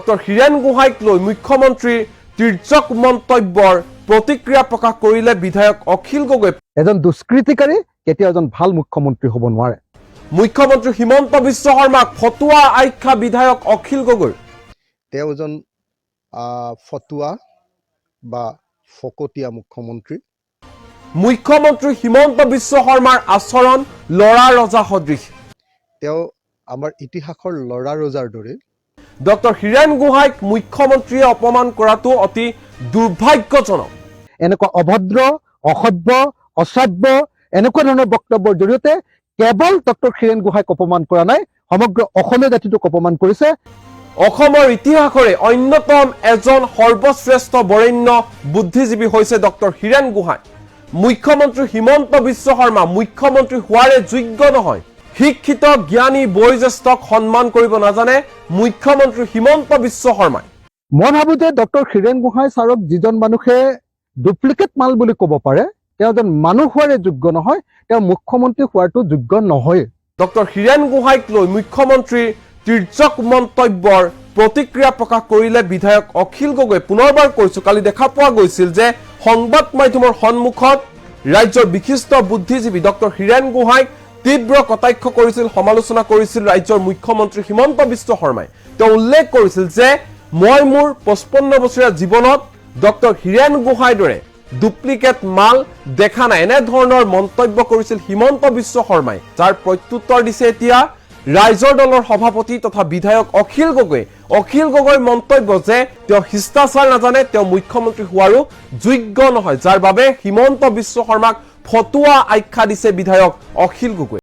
Doctor Hiren গোহাঁইক লৈ মুখ্যমন্ত্ৰীৰ তিৰ্যক মন্তব্যৰ প্ৰতিক্ৰিয়া প্ৰকাশ কৰিলে বিধায়ক অখিল গগৈ। এজন দুষ্কৃতিকাৰী কেতিয়াও এজন ভাল মুখ্যমন্ত্ৰী হ'ব নোৱাৰে। মুখ্যমন্ত্ৰী হিমন্ত বিশ্ব শৰ্মাক ফটুৱা আখ্যা বিধায়ক অখিল গগৈ। তেওঁ এজন ফটুৱা বা ফকতীয়া মুখ্যমন্ত্ৰী। মুখ্যমন্ত্ৰী হিমন্ত বিশ্ব শৰ্মাৰ আচৰণ লৰা ৰজা সদৃশ। তেওঁ আমাৰ ইতিহাসৰ লৰা ৰজাৰ দৰে। ডক্টৰ হীৰেন গোহাঁইক মুখ্যমন্ত্ৰীয়ে অপমান কৰাটো অতি দুৰ্ভাগ্যজনক। এনেকুৱা অভদ্ৰ, অসভ্য, অশ্ৰাব্য এনেকুৱা ধৰণৰ বক্তব্যৰ জৰিয়তে কেৱল ডক্টৰ হীৰেন গোহাঁইক অপমান কৰা নাই, সমগ্ৰ অসমীয়া জাতিটোক অপমান কৰিছে। অসমৰ ইতিহাসৰে অন্যতম এজন সৰ্বশ্ৰেষ্ঠ বৰেণ্য বুদ্ধিজীৱী হৈছে ডক্টৰ হীৰেন গোহাঁই। মুখ্যমন্ত্ৰী হিমন্ত বিশ্ব শৰ্মা মুখ্যমন্ত্ৰী হোৱাৰে যোগ্য নহয়। শিক্ষিত জ্ঞানী বয়োজ্যেষ্ঠক সন্মান কৰিব নাজানে মুখ্যমন্ত্ৰী হিমন্ত বিশ্ব শৰ্মাই। মই ভাবো যে ডক্টৰ হীৰেন গোহাঁই ছাৰক যিজন মানুহে ডুপ্লিকেট মাল বুলি ক'ব পাৰে, তেওঁ এজন মানুহ হোৱাৰে যোগ্য নহয়, তেওঁ মুখ্যমন্ত্ৰী হোৱাটো যোগ্য নহয়। ডক্টৰ হীৰেন গোহাঁইক লৈ মুখ্যমন্ত্ৰীৰ তিৰ্যক মন্তব্যৰ প্ৰতিক্ৰিয়া প্ৰকাশ কৰিলে বিধায়ক অখিল গগৈ। পুনৰবাৰ কৈছো, কালি দেখা পোৱা গৈছিল যে সংবাদ মাধ্যমৰ সন্মুখত ৰাজ্যৰ বিশিষ্ট বুদ্ধিজীৱী ডক্টৰ হীৰেন গোহাঁইক তীব্ৰ কটাক্ষ কৰিছিল, সমালোচনা কৰিছিল ৰাজ্যৰ মুখ্যমন্ত্ৰী হিমন্ত বিশ্ব শৰ্মাই। তেওঁ উল্লেখ কৰিছিল যে মই মোৰ 55 বছৰীয়া জীৱনত ডক্টৰ হীৰেন গোহাঁইৰ দৰে ডুপ্লিকেট মাল দেখা নাই, এনেধৰণৰ মন্তব্য কৰিছিল হিমন্ত বিশ্ব শৰ্মাই। যাৰ প্ৰত্যুত্তৰ দিছে এতিয়া ৰাইজৰ দলৰ সভাপতি তথা বিধায়ক অখিল গগৈ। অখিল গগৈৰ মন্তব্য যে তেওঁ শিষ্টাচাৰ নাজানে, তেওঁ মুখ্যমন্ত্ৰী হোৱাৰো যোগ্য নহয়, যাৰ বাবে হিমন্ত বিশ্ব শৰ্মাক ফটুৱা আখ্যা দিছে বিধায়ক অখিল গগৈ।